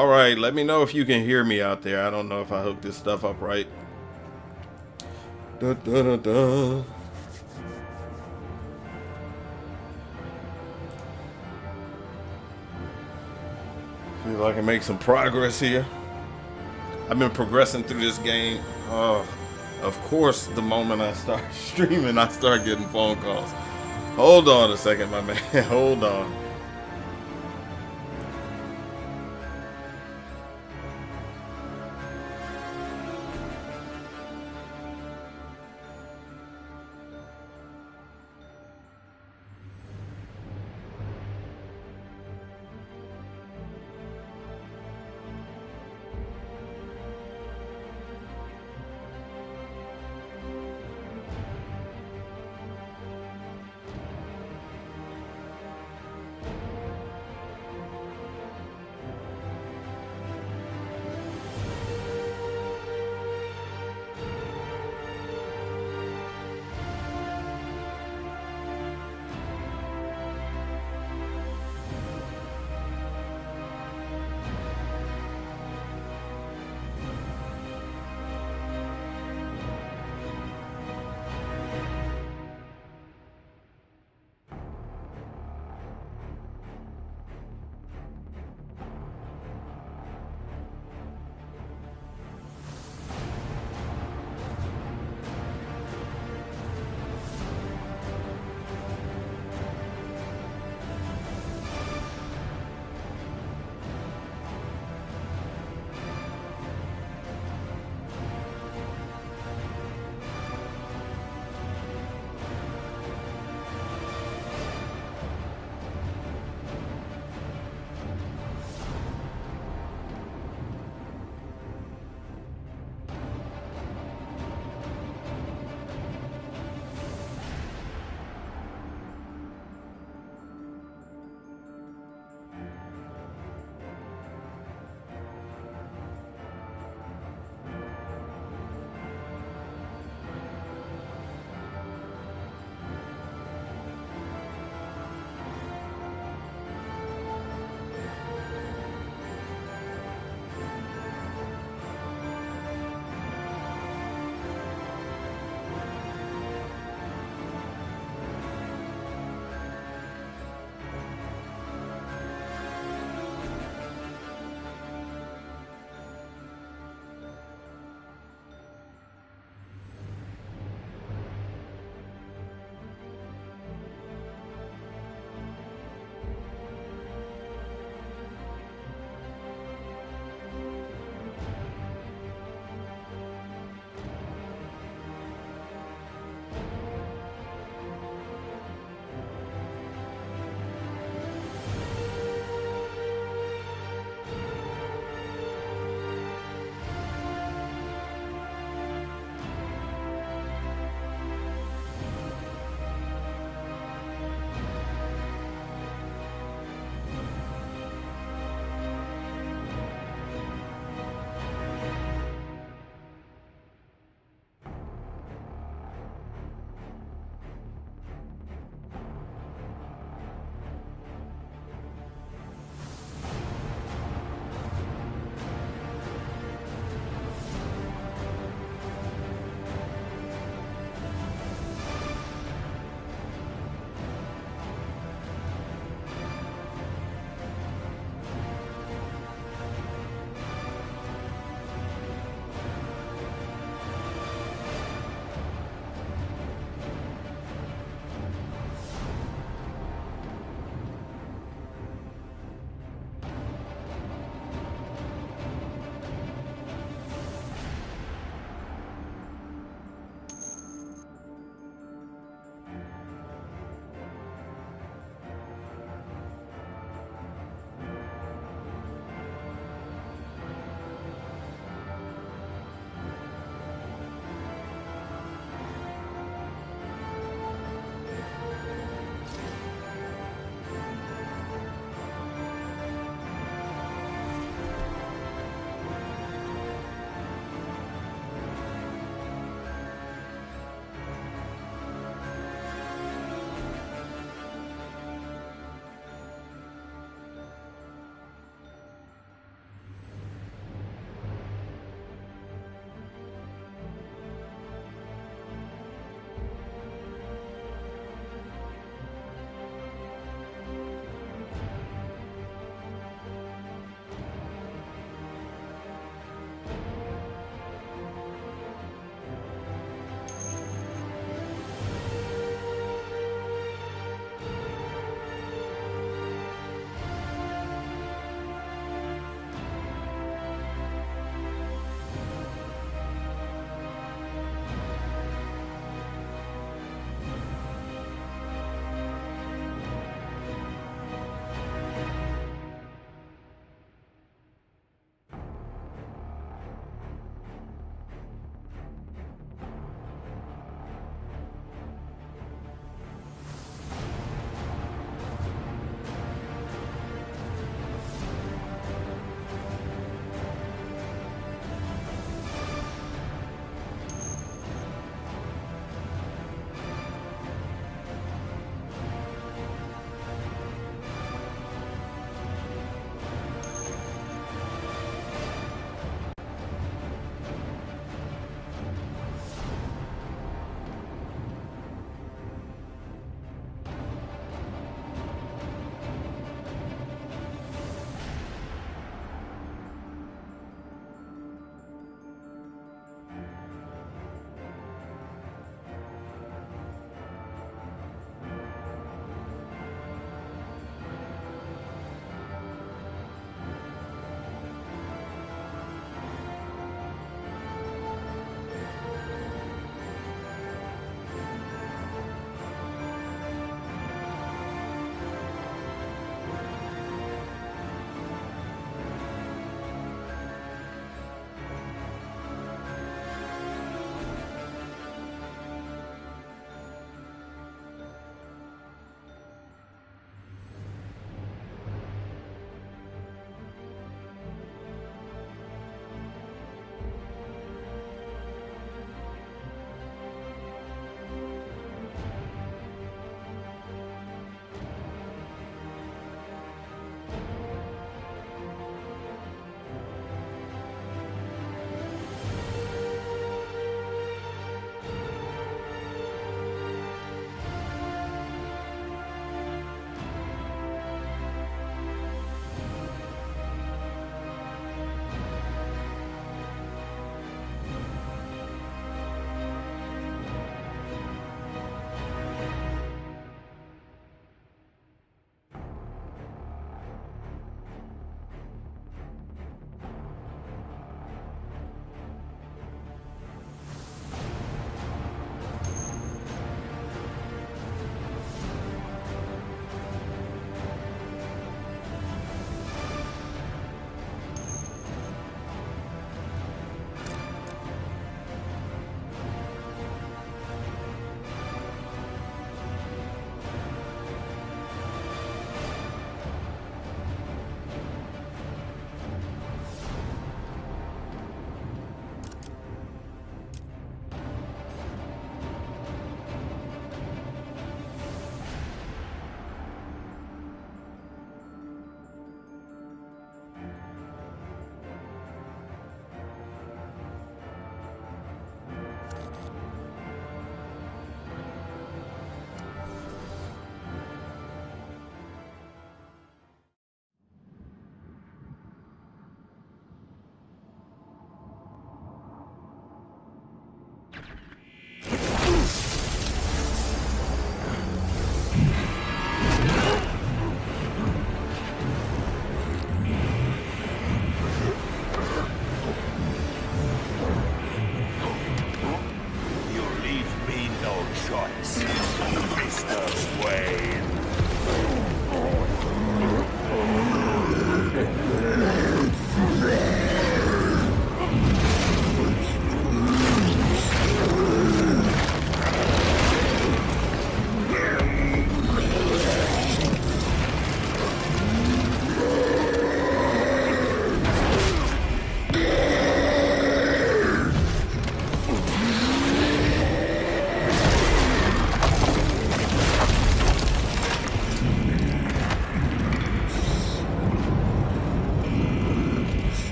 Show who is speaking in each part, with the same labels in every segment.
Speaker 1: All right, let me know if you can hear me out there. I don't know if I hooked this stuff up right. Da, da, da, da. See if I can make some progress here. I've been progressing through this game. Of course, the moment I start streaming, I start getting phone calls. Hold on a second, my man. Hold on.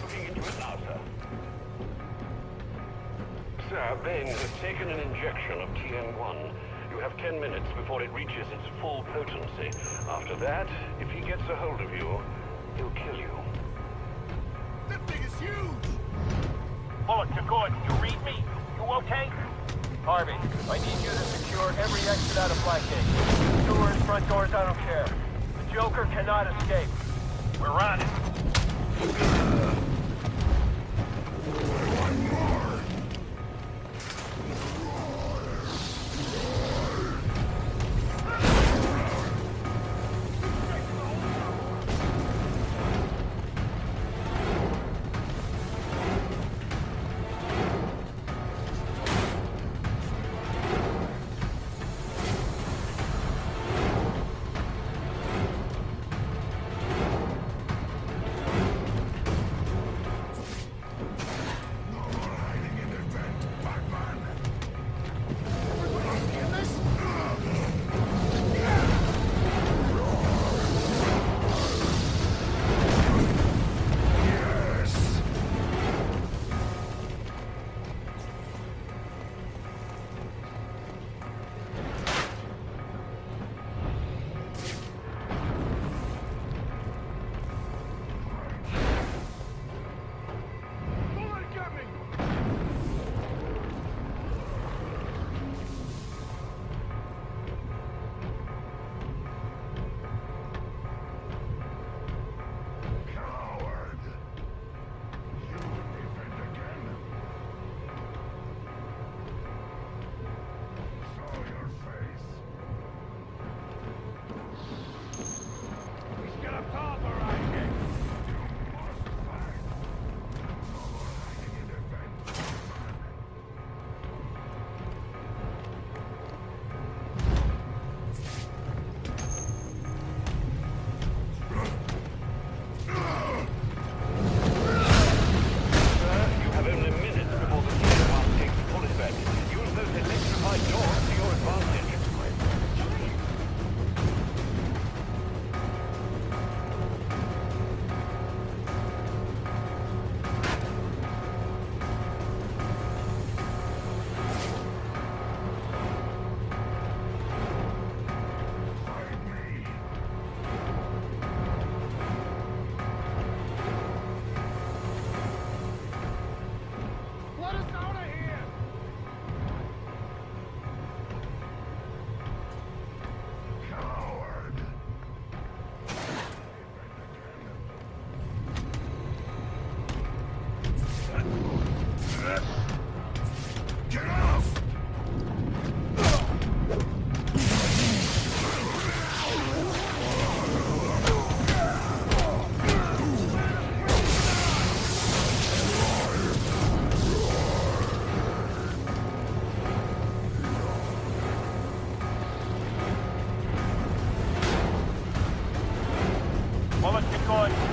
Speaker 2: looking into it now, sir. Sir, Bane has taken an injection of TN1. You have 10 minutes before it reaches its full potency. After that, if he gets a hold of you, he'll kill you.
Speaker 3: That thing is huge!
Speaker 4: Bullet to Gordon, you read me? You okay? Harvey, I need you to secure every exit out of Blackgate. Doors, front doors, I don't care. The Joker cannot escape. We're on it.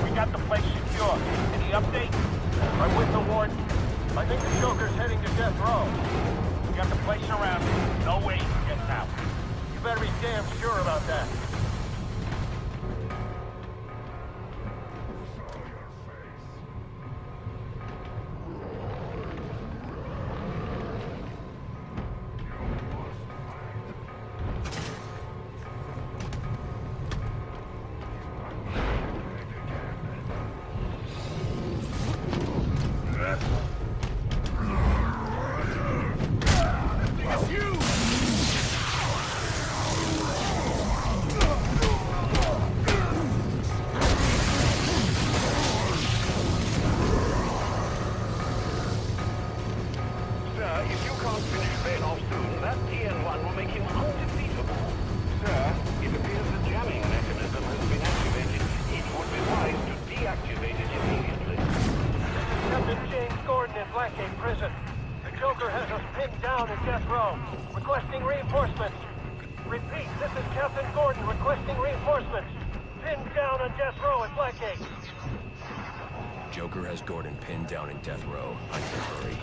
Speaker 4: We got the place secure. Any update? I'm with the warden. I think the Joker's heading to death row. We got the place surrounded. No way he gets out. You better be damn sure about that. Blackgate Prison. The Joker has us pinned down in death row, requesting reinforcements. Repeat, this is Captain Gordon requesting reinforcements. Pinned down on death row at Blackgate.
Speaker 5: Joker has Gordon pinned down in death row. I need to hurry.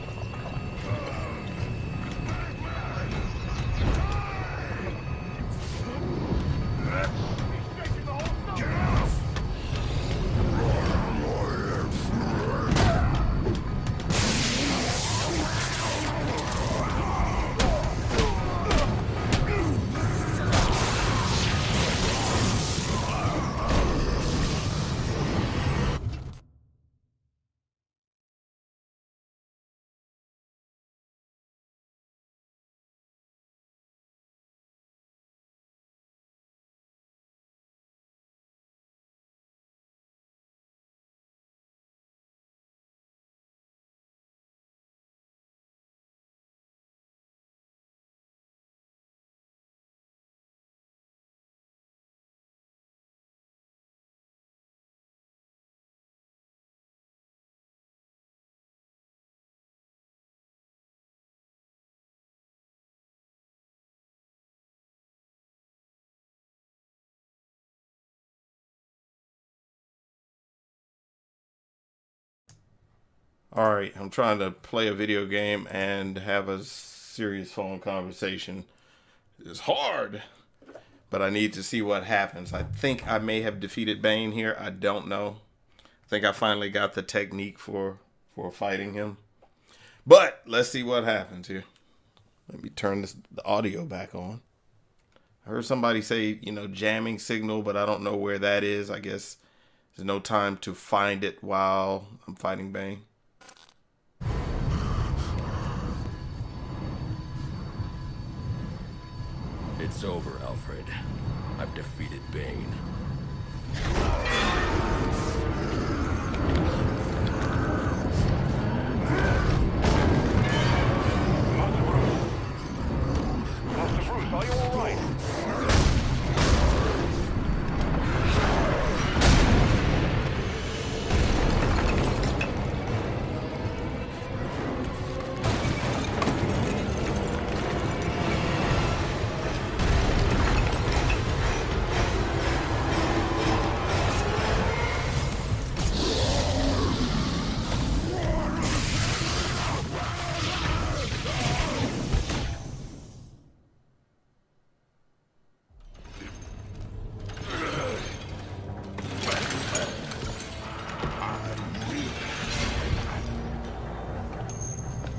Speaker 3: Get off!
Speaker 1: Alright, I'm trying to play a video game and have a serious phone conversation. It's hard, but I need to see what happens. I think I may have defeated Bane here. I don't know. I think I finally got the technique for fighting him. But let's see what happens here. Let me turn the audio back on. I heard somebody say, you know, jamming signal, but I don't know where that is. I guess there's no time to find it while I'm fighting Bane.
Speaker 5: It's over, Alfred. I've defeated Bane.
Speaker 2: Master Bruce, are you all right?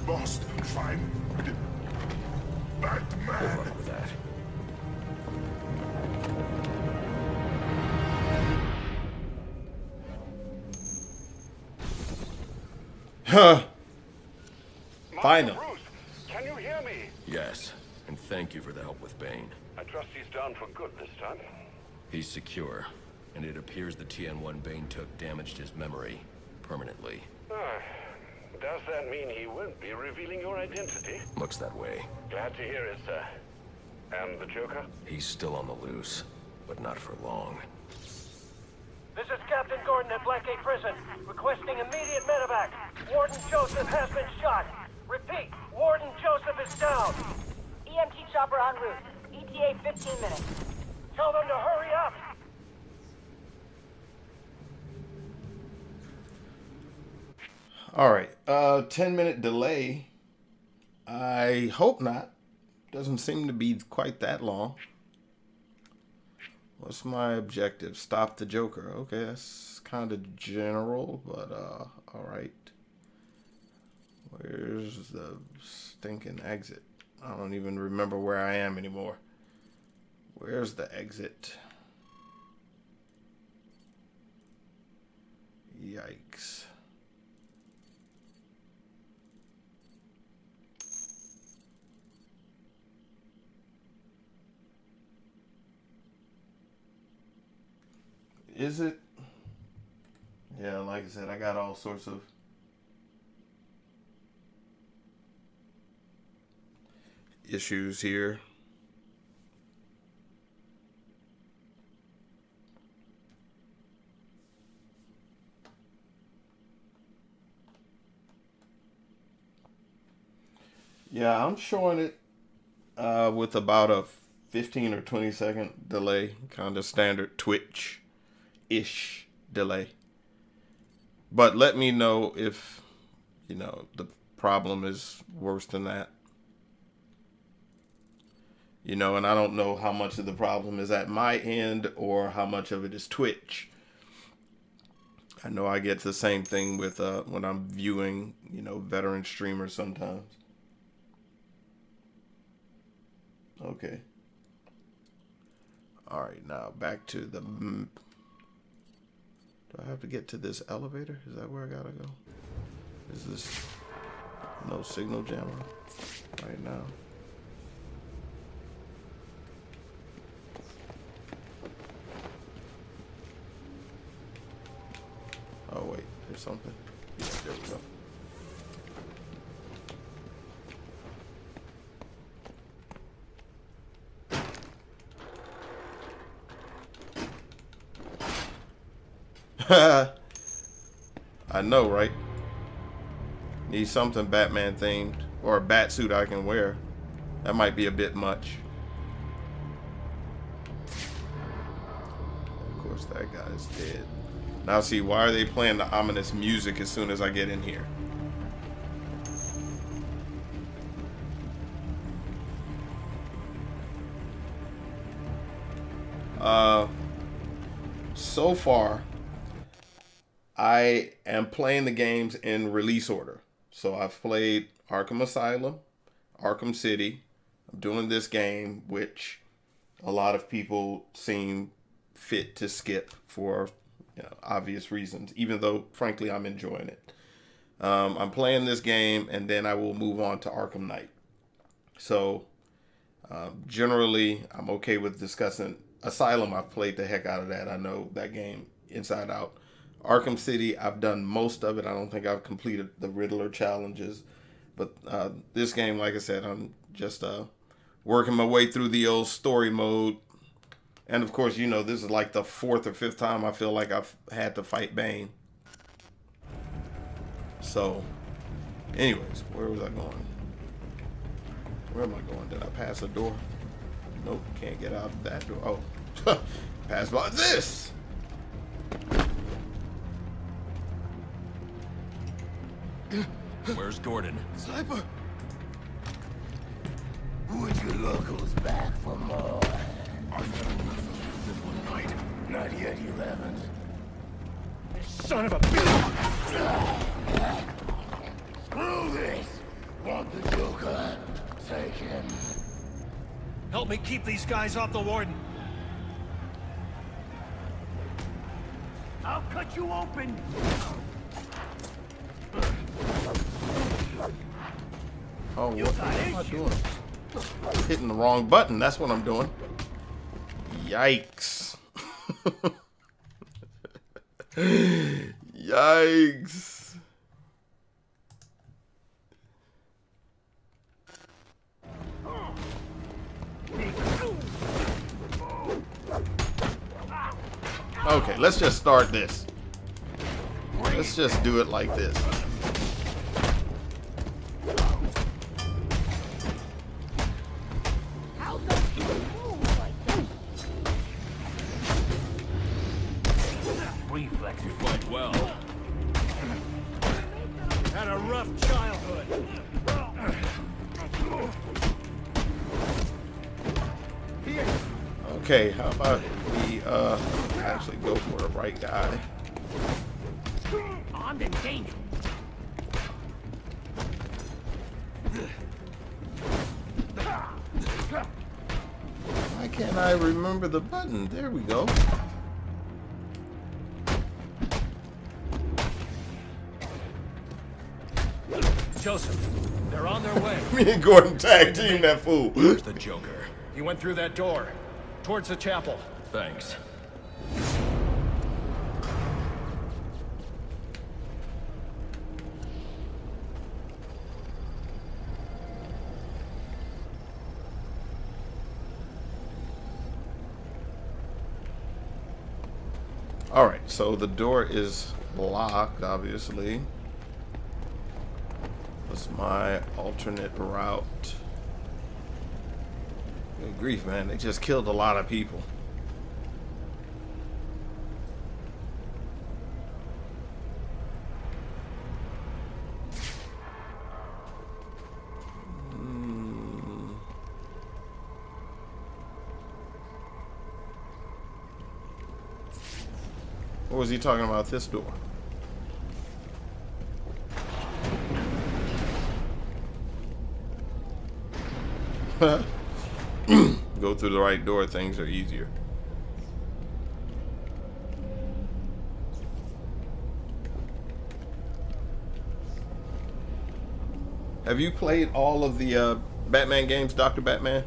Speaker 3: Lost. Fine. Batman.
Speaker 5: Hold on with that.
Speaker 1: Huh.
Speaker 2: Master
Speaker 1: Final.
Speaker 2: Bruce, can you hear me?
Speaker 5: Yes, and thank you for the help with Bane.
Speaker 2: I trust he's down for good this time.
Speaker 5: He's secure, and it appears the TN1 Bane took damaged his memory permanently.
Speaker 2: Does that mean he won't be revealing your identity?
Speaker 5: Looks that way.
Speaker 2: Glad to hear it, sir. And the Joker?
Speaker 5: He's still on the loose, but not for long.
Speaker 4: This is Captain Gordon at Blackgate Prison, requesting immediate medevac. Warden Joseph has been shot. Repeat, Warden Joseph is down.
Speaker 6: EMT chopper en route. ETA 15 minutes.
Speaker 4: Tell them to hurry up.
Speaker 1: Alright, 10-minute delay. I hope not. Doesn't seem to be quite that long. What's my objective? Stop the Joker. Okay, that's kind of general, but alright. Where's the stinking exit? I don't even remember where I am anymore. Where's the exit? Yikes. Is it? Yeah, like I said, I got all sorts of issues here. Yeah, I'm showing it with about a 15 or 20 second delay, kind of standard Twitch-ish delay. But let me know if, you know, the problem is worse than that. You know, and I don't know how much of the problem is at my end or how much of it is Twitch. I know I get the same thing with when I'm viewing, you know, veteran streamers sometimes. Okay. All right, now back to the... Do I have to get to this elevator? Is that where I gotta go? Is this no signal jammer right now? Oh wait, there's something. Yeah, there we go. I know, right? Need something Batman themed or a bat suit I can wear. That might be a bit much. Of course, that guy is dead. Now see, why are they playing the ominous music as soon as I get in here? So far, I am playing the games in release order. So I've played Arkham Asylum, Arkham City. I'm doing this game, which a lot of people seem fit to skip for obvious reasons, even though, frankly, I'm enjoying it. I'm playing this game, and then I will move on to Arkham Knight. So, generally, I'm okay with discussing Asylum. I've played the heck out of that. I know that game inside out. Arkham City, I've done most of it. I don't think I've completed the Riddler challenges. But this game, like I said, I'm just working my way through the old story mode. And, of course, this is like the 4th or 5th time I feel like I've had to fight Bane. So, anyways, where was I going? Where am I going? Did I pass a door? Nope, can't get out of that door. Oh, pass by this!
Speaker 5: Where's Gordon?
Speaker 3: Sniper!
Speaker 7: Would you locals back for more?
Speaker 3: I've had enough of this one night.
Speaker 7: Not yet, you haven't.
Speaker 3: Son of a bitch!
Speaker 7: Screw this! Want the Joker? Take him.
Speaker 4: Help me keep these guys off the warden. I'll cut you open.
Speaker 1: Oh, what am I doing? Hitting the wrong button. That's what I'm doing. Yikes. Yikes. Okay, let's just start this. Let's just do it like this.
Speaker 4: Reflex.
Speaker 5: You fight well.
Speaker 4: Had a rough childhood.
Speaker 1: Okay, how about we actually go for the right guy?
Speaker 4: I'm in danger.
Speaker 1: Why can't I remember the button? There we go.
Speaker 4: Joseph, they're on their way.
Speaker 1: Me and Gordon tag team that fool.
Speaker 5: Where's the Joker?
Speaker 4: He went through that door, towards the chapel.
Speaker 5: Thanks.
Speaker 1: All right, so the door is locked, obviously. What's my alternate route? Good grief, man. They just killed a lot of people. Or was he talking about this door? Go through the right door, things are easier. Have you played all of the Batman games, Dr. Batman?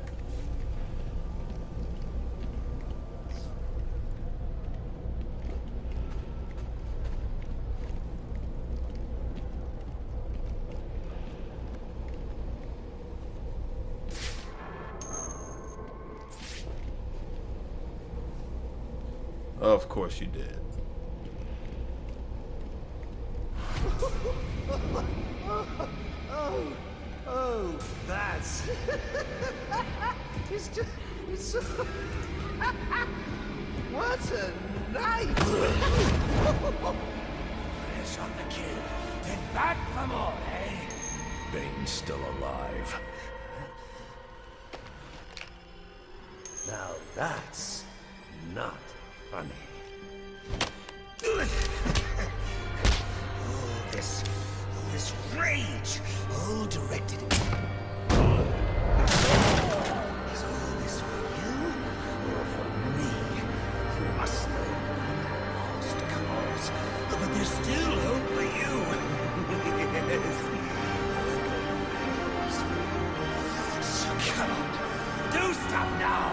Speaker 1: Of course you did.
Speaker 3: Oh, that's... it's just... It's so... What a night!
Speaker 7: Finish on the kid, then back for more, eh?
Speaker 5: Bane's still alive.
Speaker 7: Now that's not funny. This rage, all directed at me. Is all this for you or for me? You must know lost cause, but there's still hope for you. Yes. So come on, do stop now.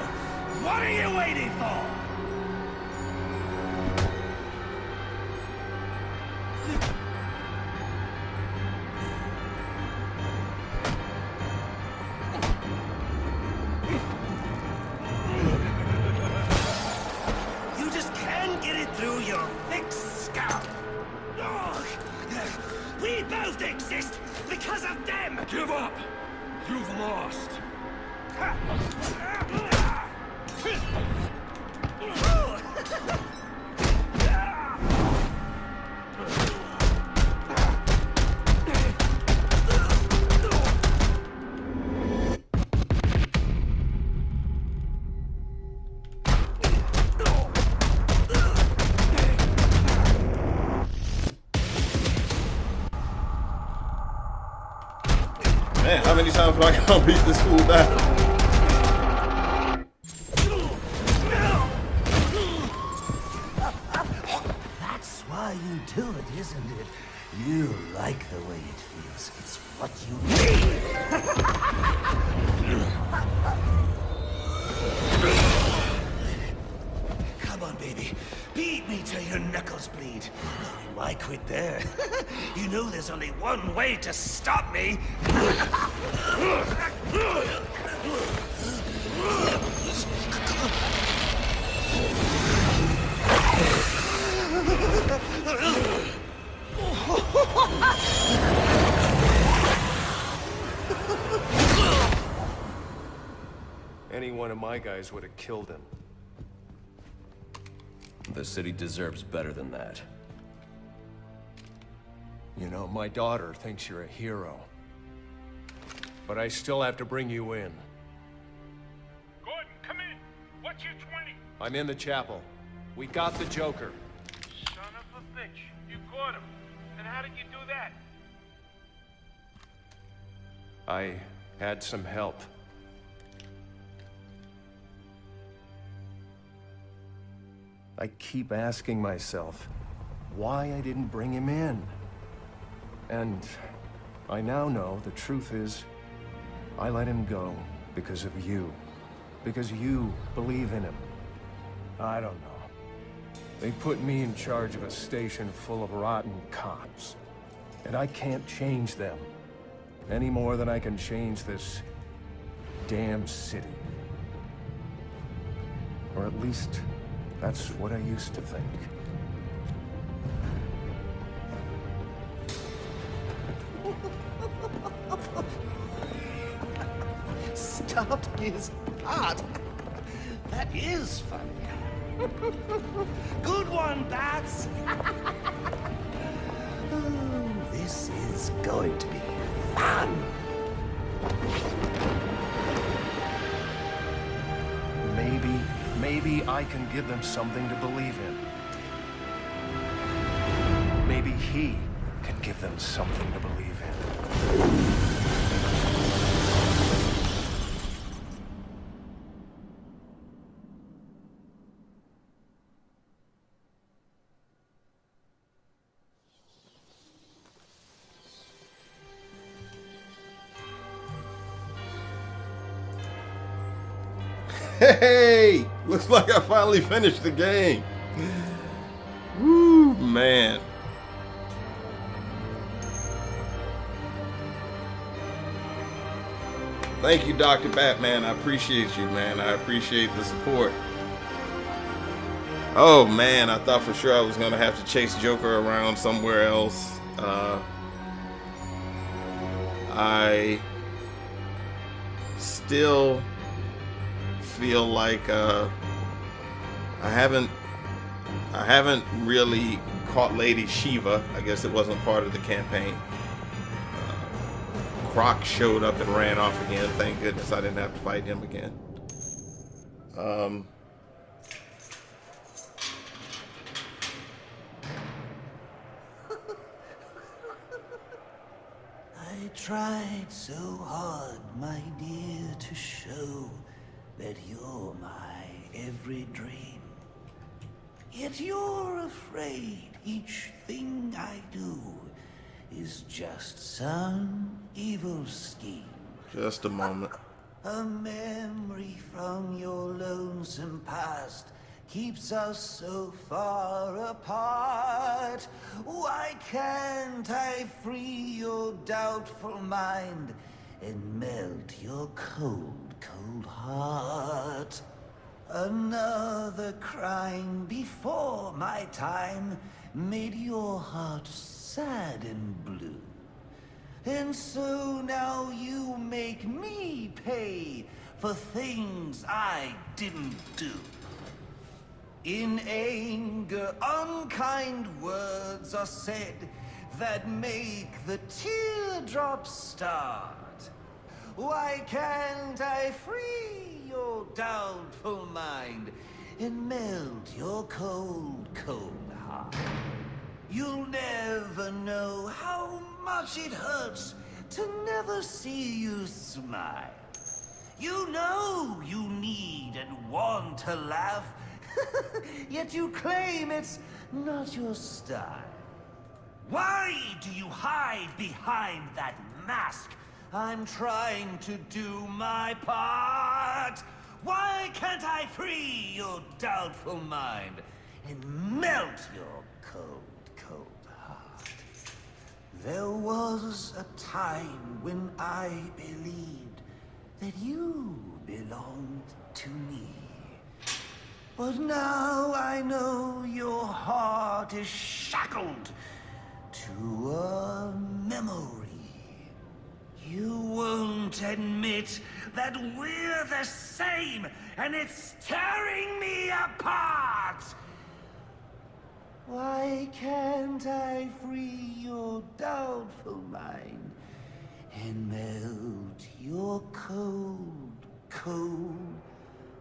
Speaker 7: What are you waiting for? We both exist because of them!
Speaker 5: Give up! You've lost!
Speaker 1: Man, how many times am I gonna beat this fool down?
Speaker 7: That's why you do it, isn't it? You like the way it feels. It's what you need. Come on, baby. Beat me till your knuckles bleed. Why quit there? You know there's only one way to stop me.
Speaker 8: Any one of my guys would have killed him.
Speaker 5: The city deserves better than that.
Speaker 8: You know, my daughter thinks you're a hero. But I still have to bring you in.
Speaker 4: Gordon, come in. What's your 20?
Speaker 8: I'm in the chapel. We got the Joker.
Speaker 4: Son of a bitch. You caught him. And how did you do that?
Speaker 8: I had some help. I keep asking myself why I didn't bring him in. And I now know the truth is I let him go because of you. Because you believe in him. I don't know. They put me in charge of a station full of rotten cops. And I can't change them. Any more than I can change this damn city. Or at least, that's what I used to think.
Speaker 7: Stopped his heart. That is funny. Good one, Bats. Oh, this is going to be fun.
Speaker 8: Maybe I can give them something to believe in. Maybe he can give them something to believe in.
Speaker 1: Hey, looks like I finally finished the game. Woo, man. Thank you, Dr. Batman. I appreciate you, man. I appreciate the support. Oh, man, I thought for sure I was going to have to chase Joker around somewhere else. I still feel like I haven't really caught Lady Shiva. I guess it wasn't part of the campaign. Croc showed up and ran off again. Thank goodness I didn't have to fight him again.
Speaker 7: tried so hard, my dear, to show that you're my every dream. Yet you're afraid each thing I do is just some evil scheme.
Speaker 1: Just a moment.
Speaker 7: A memory from your lonesome past keeps us so far apart. Why can't I free your doubtful mind and melt your cold, cold heart? Another crime before my time made your heart sad and blue. And so now you make me pay for things I didn't do. In anger, unkind words are said that make the teardrops start. Why can't I free your doubtful mind and melt your cold, cold heart? You'll never know how much it hurts to never see you smile. You know you need and want to laugh, yet you claim it's not your style. Why do you hide behind that mask? I'm trying to do my part. Why can't I free your doubtful mind and melt your cold, cold heart? There was a time when I believed that you belonged to me. But now I know your heart is shackled to a memory. You won't admit that we're the same, and it's tearing me apart! Why can't I free your doubtful mind and melt your cold, cold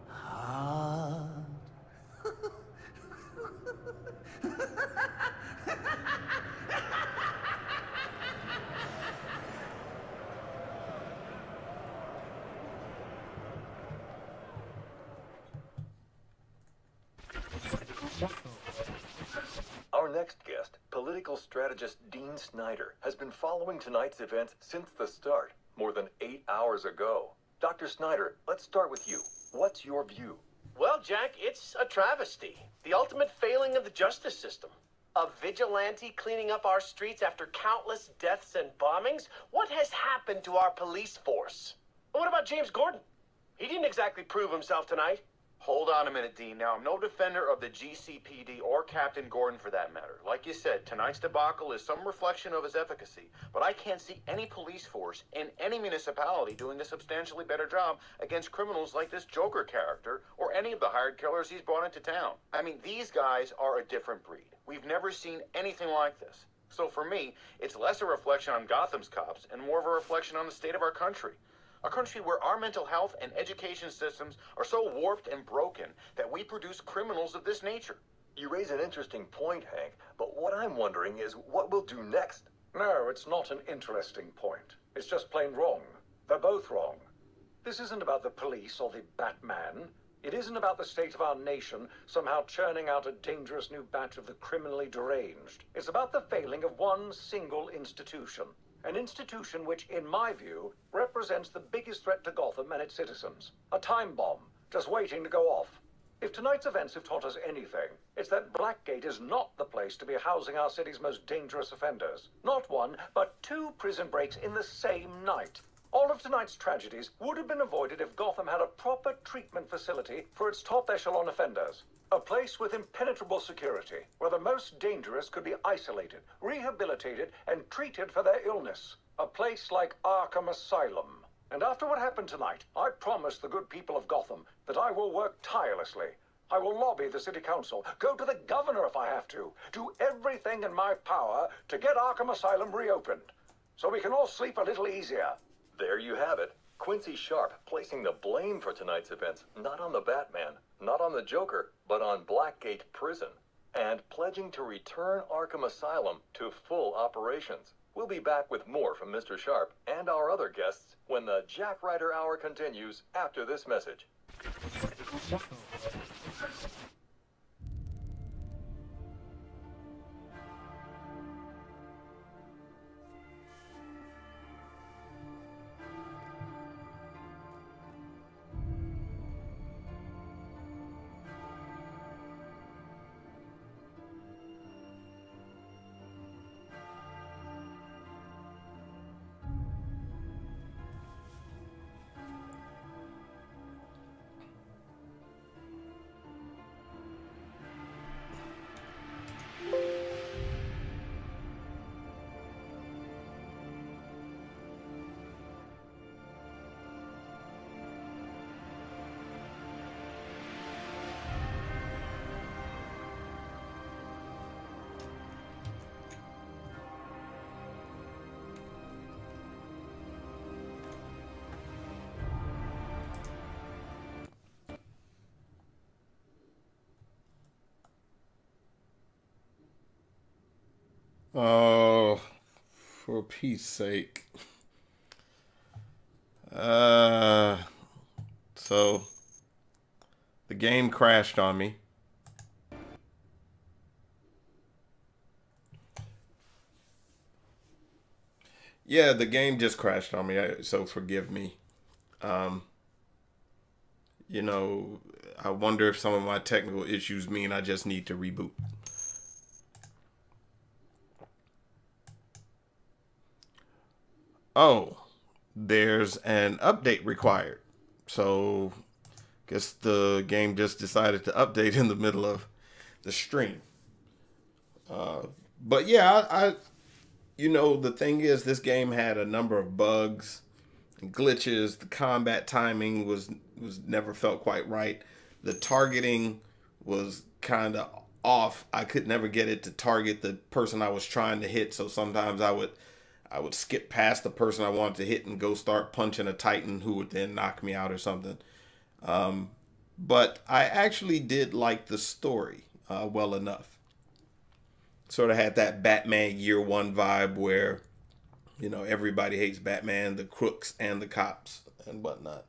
Speaker 7: heart?
Speaker 9: Our next guest, political strategist Dean Snyder, has been following tonight's events since the start, more than 8 hours ago. Dr. Snyder, let's start with you. What's your view?
Speaker 10: Well, Jack, it's a travesty. The ultimate failing of the justice system. A vigilante cleaning up our streets after countless deaths and bombings? What has happened to our police force? What about James Gordon? He didn't exactly prove himself tonight.
Speaker 11: Hold on a minute, Dean. Now, I'm no defender of the GCPD or Captain Gordon for that matter. Like you said, tonight's debacle is some reflection of his efficacy, but I can't see any police force in any municipality doing a substantially better job against criminals like this Joker character or any of the hired killers he's brought into town. I mean, these guys are a different breed. We've never seen anything like this. So for me, it's less a reflection on Gotham's cops and more of a reflection on the state of our country. A country where our mental health and education systems are so warped and broken that we produce criminals of this nature.
Speaker 9: You raise an interesting point, Hank, but what I'm wondering is what we'll do next.
Speaker 12: No, it's not an interesting point. It's just plain wrong. They're both wrong. This isn't about the police or the Batman. It isn't about the state of our nation somehow churning out a dangerous new batch of the criminally deranged. It's about the failing of one single institution. An institution which, in my view, represents the biggest threat to Gotham and its citizens. A time bomb, just waiting to go off. If tonight's events have taught us anything, it's that Blackgate is not the place to be housing our city's most dangerous offenders. Not one, but 2 prison breaks in the same night. All of tonight's tragedies would have been avoided if Gotham had a proper treatment facility for its top echelon offenders. A place with impenetrable security, where the most dangerous could be isolated, rehabilitated, and treated for their illness. A place like Arkham Asylum. And after what happened tonight, I promise the good people of Gotham that I will work tirelessly. I will lobby the city council, go to the governor if I have to, do everything in my power to get Arkham Asylum reopened, so we can all sleep a little easier.
Speaker 9: There you have it. Quincy Sharp placing the blame for tonight's events not on the Batman, not on the Joker, but on Blackgate Prison, and pledging to return Arkham Asylum to full operations. We'll be back with more from Mr. Sharp and our other guests when the Jack Ryder Hour continues after this message.
Speaker 1: Oh, for Pete's sake. So the game crashed on me. Yeah, the game just crashed on me, so forgive me. You know, I wonder if some of my technical issues mean I just need to reboot. Oh, there's an update required. So, guess the game just decided to update in the middle of the stream. But yeah, you know, the thing is, this game had a number of bugs and glitches. The combat timing was never felt quite right. The targeting was kind of off. I could never get it to target the person I was trying to hit. So sometimes I would skip past the person I wanted to hit and go start punching a Titan who would then knock me out or something. But I actually did like the story well enough. Sort of had that Batman Year One vibe where, you know, everybody hates Batman, the crooks and the cops and whatnot.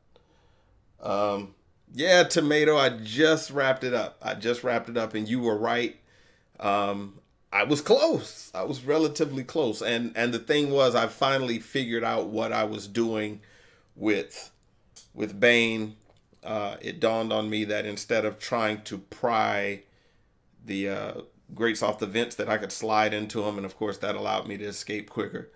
Speaker 1: Yeah, Tomato, I just wrapped it up. And you were right. I was close. I was relatively close. And the thing was, I finally figured out what I was doing with Bane. It dawned on me that instead of trying to pry the grates off the vents, that I could slide into them. And of course, that allowed me to escape quicker.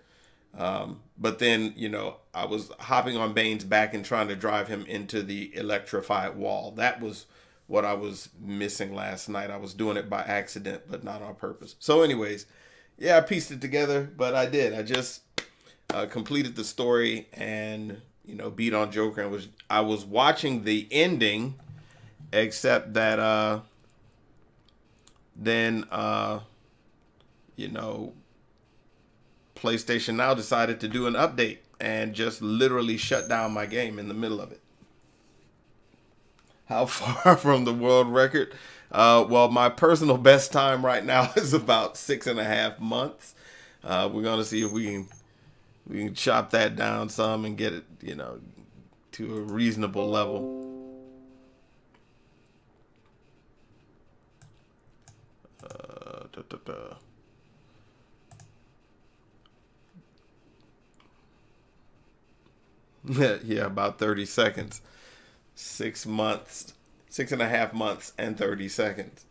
Speaker 1: But then, you know, I was hopping on Bane's back and trying to drive him into the electrified wall. That was what I was missing last night. I was doing it by accident, but not on purpose. So anyways, yeah, I pieced it together, but I did. I just completed the story and, you know, beat on Joker. And I was watching the ending, except that then, you know, PlayStation Now decided to do an update and just literally shut down my game in the middle of it. How far from the world record? Well, my personal best time right now is about 6.5 months. We're gonna see if we can chop that down some and get it, you know, to a reasonable level. Yeah, about 30 seconds. 6 months, 6.5 months and 30 seconds.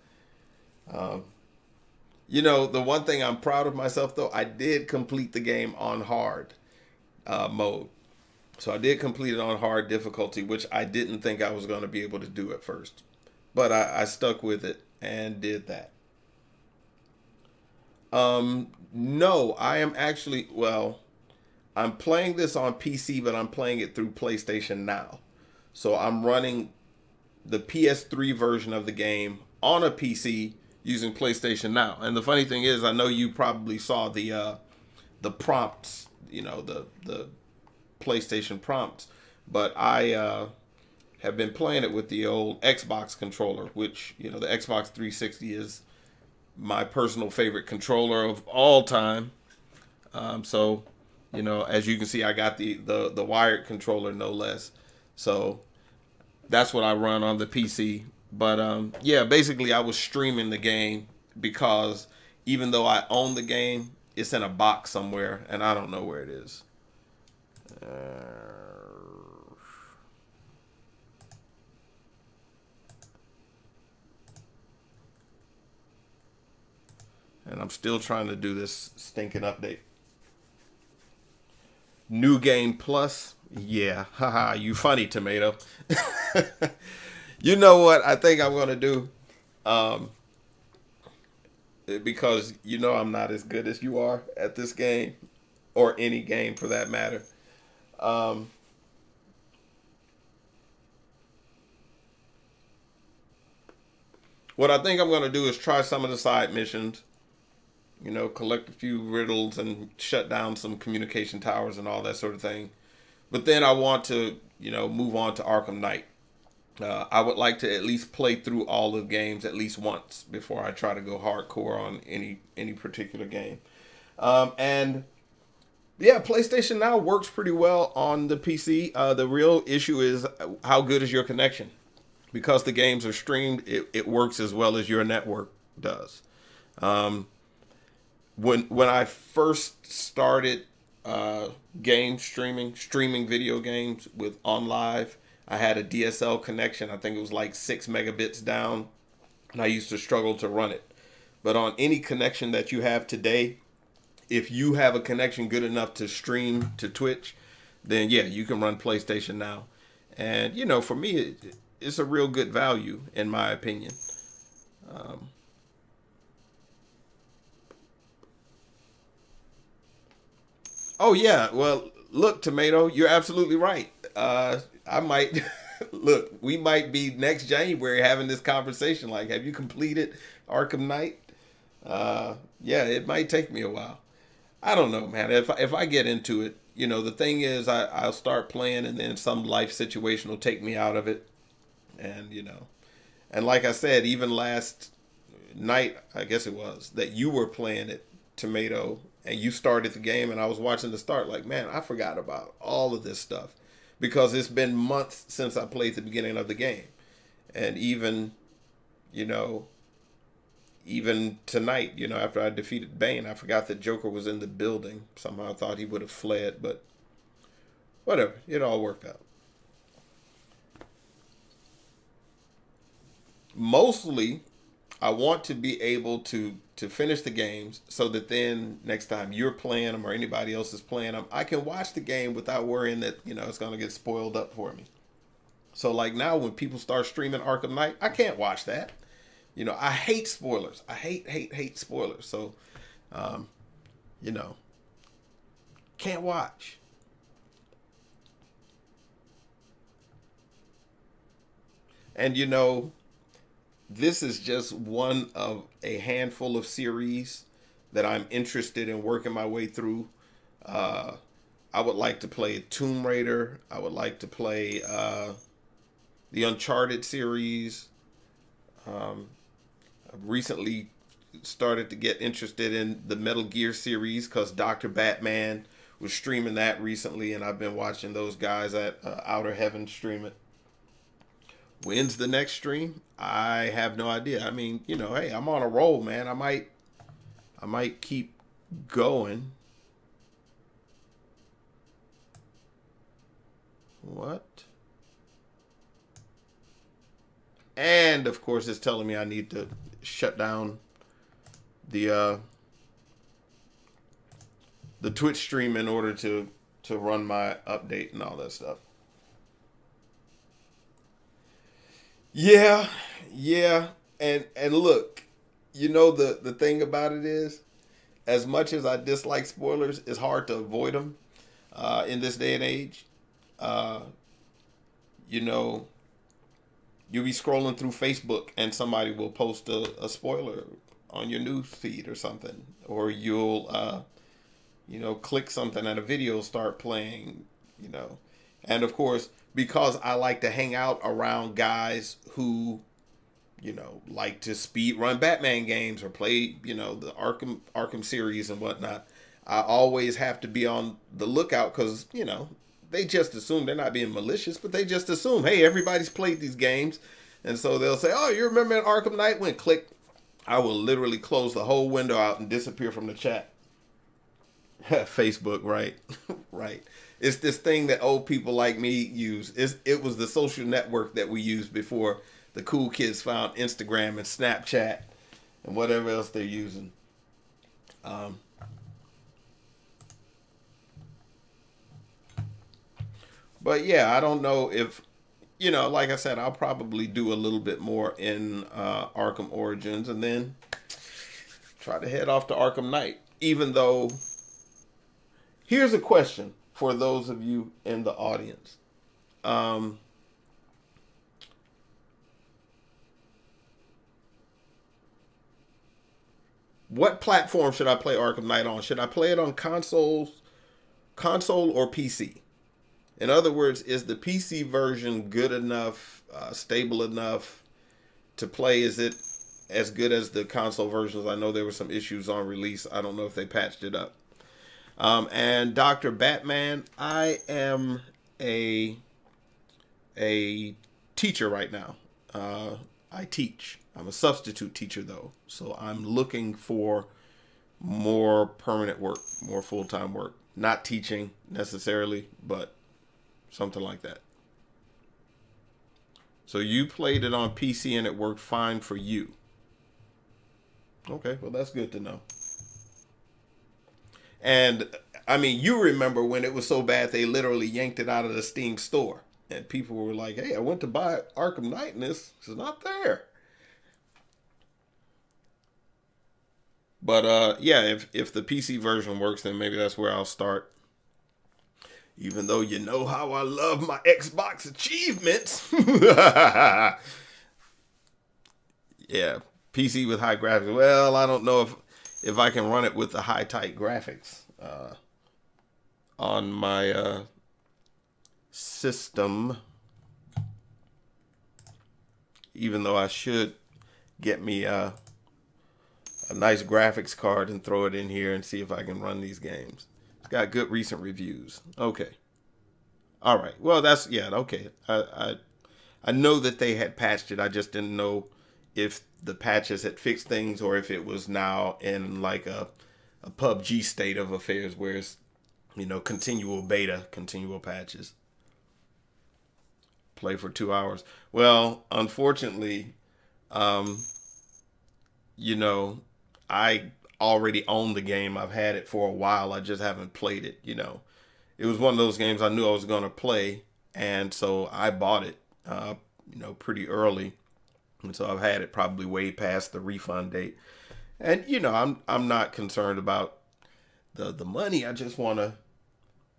Speaker 1: You know, the one thing I'm proud of myself, though, I did complete the game on hard mode. So I did complete it on hard difficulty, which I didn't think I was going to be able to do at first. But I stuck with it and did that. No, I am actually, well, I'm playing this on PC, but I'm playing it through PlayStation Now. So I'm running the PS3 version of the game on a PC using PlayStation Now. And the funny thing is, I know you probably saw the prompts, you know, the PlayStation prompts, but I have been playing it with the old Xbox controller, which, you know, the Xbox 360 is my personal favorite controller of all time. So, you know, as you can see, I got the wired controller, no less. So that's what I run on the PC. But yeah, basically I was streaming the game because even though I own the game, it's in a box somewhere and I don't know where it is. And I'm still trying to do this stinking update. New Game Plus. Yeah, haha, you funny, Tomato. You know what I think I'm going to do? Because you know I'm not as good as you are at this game, or any game for that matter. What I think I'm going to do is try some of the side missions. You know, collect a few riddles and shut down some communication towers and all that sort of thing. But then I want to, you know, move on to Arkham Knight. I would like to at least play through all the games at least once before I try to go hardcore on any particular game. And yeah, PlayStation Now works pretty well on the PC. The real issue is how good is your connection? Because the games are streamed, it works as well as your network does. When I first started game streaming video games with OnLive, I had a DSL connection. I think it was like 6 megabits down, and I used to struggle to run it. But on any connection that you have today, if you have a connection good enough to stream to Twitch, then yeah, you can run PlayStation Now. And you know, for me, it's a real good value in my opinion. Oh yeah, well look, Tomato, you're absolutely right. I might look. We might be next January having this conversation. Like, have you completed Arkham Knight? Yeah, it might take me a while. I don't know, man. If I get into it, you know, the thing is, I'll start playing, and then some life situation will take me out of it, and you know, and like I said, even last night, I guess it was that you were playing it, Tomato. And you started the game and I was watching the start like, man, I forgot about all of this stuff because it's been months since I played the beginning of the game. And even, you know, even tonight, you know, after I defeated Bane, I forgot that Joker was in the building. Somehow I thought he would have fled, but whatever. It all worked out. Mostly, I want to be able to finish the games so that then next time you're playing them or anybody else is playing them, I can watch the game without worrying that, you know, it's going to get spoiled up for me. So like now when people start streaming Arkham Knight, I can't watch that. You know, I hate spoilers. I hate spoilers. So, you know, can't watch. And, you know, this is just one of a handful of series that I'm interested in working my way through. I would like to play Tomb Raider. I would like to play the Uncharted series. I've recently started to get interested in the Metal Gear series because Dr. Batman was streaming that recently, and I've been watching those guys at Outer Heaven stream it. When's the next stream? I have no idea. I mean, you know, hey, I'm on a roll, man. I might keep going. What? And of course it's telling me I need to shut down the Twitch stream in order to run my update and all that stuff. Yeah. And look, you know, the thing about it is, as much as I dislike spoilers, it's hard to avoid them in this day and age. You know, you'll be scrolling through Facebook and somebody will post a spoiler on your news feed or something, or you'll you know, click something and a video will start playing, you know. And of course, because I like to hang out around guys who, you know, like to speed run Batman games or play, you know, the Arkham series and whatnot, I always have to be on the lookout because, you know, they just assume, they're not being malicious, but they just assume, hey, everybody's played these games. And so they'll say, oh, you remember Arkham Knight? When click, I will literally close the whole window out and disappear from the chat. Facebook, right? Right. It's this thing that old people like me use. It was the social network that we used before the cool kids found Instagram and Snapchat and whatever else they're using. But yeah, I don't know if, you know, like I said, I'll probably do a little bit more in Arkham Origins and then try to head off to Arkham Knight. Even though, here's a question for those of you in the audience. What platform should I play Arkham Knight on? Should I play it on console or PC? In other words, is the PC version good enough, stable enough to play? Is it as good as the console versions? I know there were some issues on release. I don't know if they patched it up. And Dr. Batman, I am a teacher right now. I teach. I'm a substitute teacher, though. So I'm looking for more permanent work, more full-time work. Not teaching necessarily, but something like that. So you played it on PC and it worked fine for you. Okay, well, that's good to know. And, I mean, you remember when it was so bad they literally yanked it out of the Steam store. And people were like, hey, I went to buy Arkham Knight and it's not there. But, yeah, if the PC version works, then maybe that's where I'll start. Even though you know how I love my Xbox achievements. Yeah, PC with high graphics. Well, I don't know if I can run it with the high tight graphics on my system. Even though I should get me a nice graphics card and throw it in here and see if I can run these games. It's got good recent reviews. Okay. All right. Well, that's, yeah, okay. I know that they had patched it. I just didn't know if the patches had fixed things or if it was now in like a PUBG state of affairs where it's, you know, continual beta, continual patches. Play for 2 hours. Well, unfortunately, you know, I already own the game. I've had it for a while. I just haven't played it, you know. It was one of those games I knew I was going to play, and so I bought it, you know, pretty early. And so I've had it probably way past the refund date. And, you know, I'm not concerned about the money. I just want to,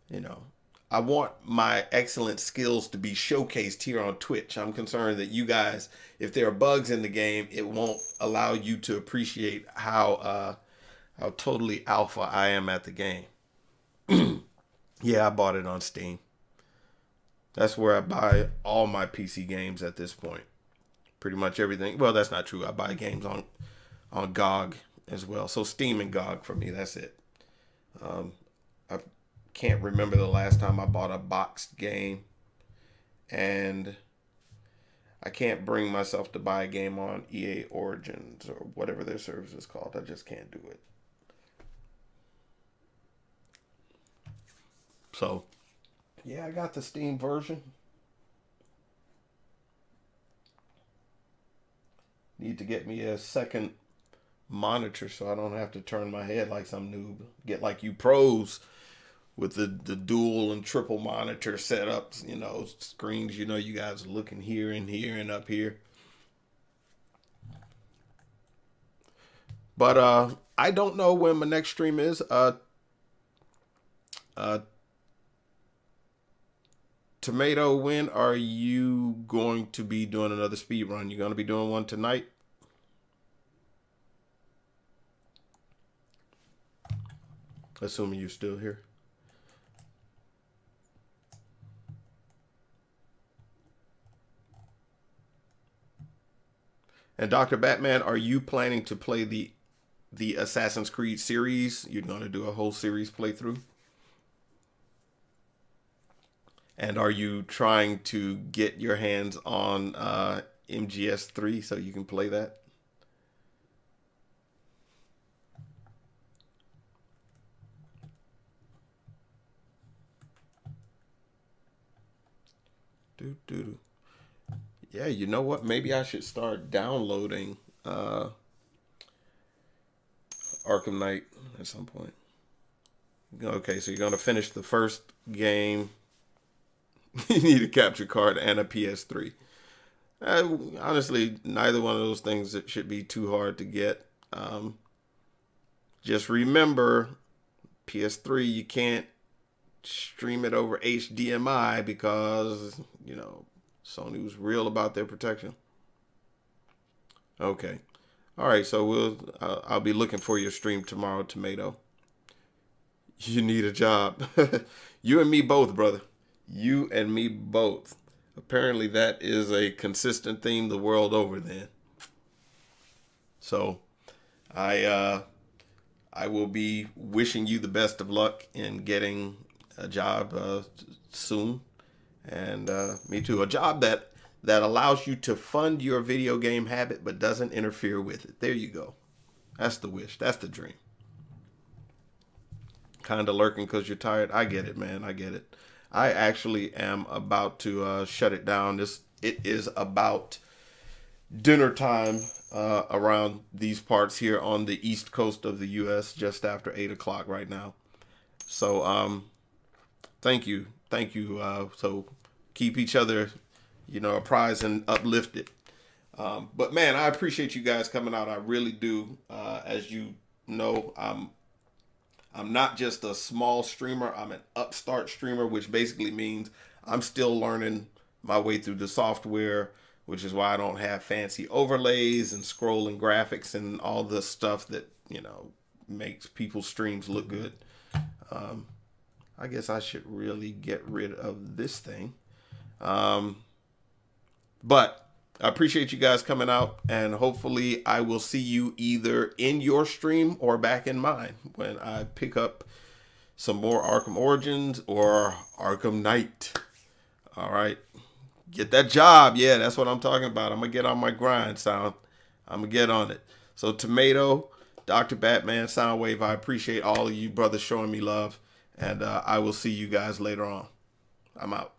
Speaker 1: you know, I want my excellent skills to be showcased here on Twitch. I'm concerned that you guys, if there are bugs in the game, it won't allow you to appreciate how totally alpha I am at the game. Yeah, I bought it on Steam. That's where I buy all my PC games at this point. Pretty much everything. Well, that's not true. I buy games on GOG as well. So Steam and GOG for me, that's it. I can't remember the last time I bought a boxed game. And I can't bring myself to buy a game on EA Origins or whatever their service is called. I just can't do it. So, yeah, I got the Steam version. Need to get me a second monitor so I don't have to turn my head like some noob. Get like you pros with the dual and triple monitor setups, you know, screens, you know, you guys are looking here and here and up here. But I don't know when my next stream is. Tomato, when are you going to be doing another speed run? You going to be doing one tonight? Assuming you're still here. And Dr. Batman, are you planning to play the Assassin's Creed series. You're going to do a whole series playthrough. And are you trying to get your hands on MGS3 so you can play that? Yeah, you know what? Maybe I should start downloading Arkham Knight at some point. Okay, so you're going to finish the first game. You need a capture card and a PS3. Honestly, neither one of those things that should be too hard to get. Just remember, PS3, you can't stream it over HDMI because, you know, Sony was real about their protection. Okay. All right, so I'll be looking for your stream tomorrow, Tomato. You need a job. You and me both, brother. You and me both. Apparently that is a consistent theme the world over then. So I will be wishing you the best of luck in getting a job soon. And me too. A job that allows you to fund your video game habit but doesn't interfere with it. There you go. That's the wish. That's the dream. Kind of lurking because you're tired. I get it, man. I get it. I actually am about to shut it down. It is about dinner time around these parts here on the east coast of the U.S. just after 8 o'clock right now. So thank you. So keep each other, you know, apprised and uplifted. But man, I appreciate you guys coming out. I really do. As you know, I'm not just a small streamer. I'm an upstart streamer, which basically means I'm still learning my way through the software, which is why I don't have fancy overlays and scrolling graphics and all the stuff that, you know, makes people's streams look good. I guess I should really get rid of this thing. But I appreciate you guys coming out, and hopefully I will see you either in your stream or back in mine when I pick up some more Arkham Origins or Arkham Knight. All right. Get that job. Yeah, that's what I'm talking about. I'm going to get on my grind, Sound. I'm going to get on it. So Tomato, Dr. Batman, Soundwave, I appreciate all of you brothers showing me love, and I will see you guys later on. I'm out.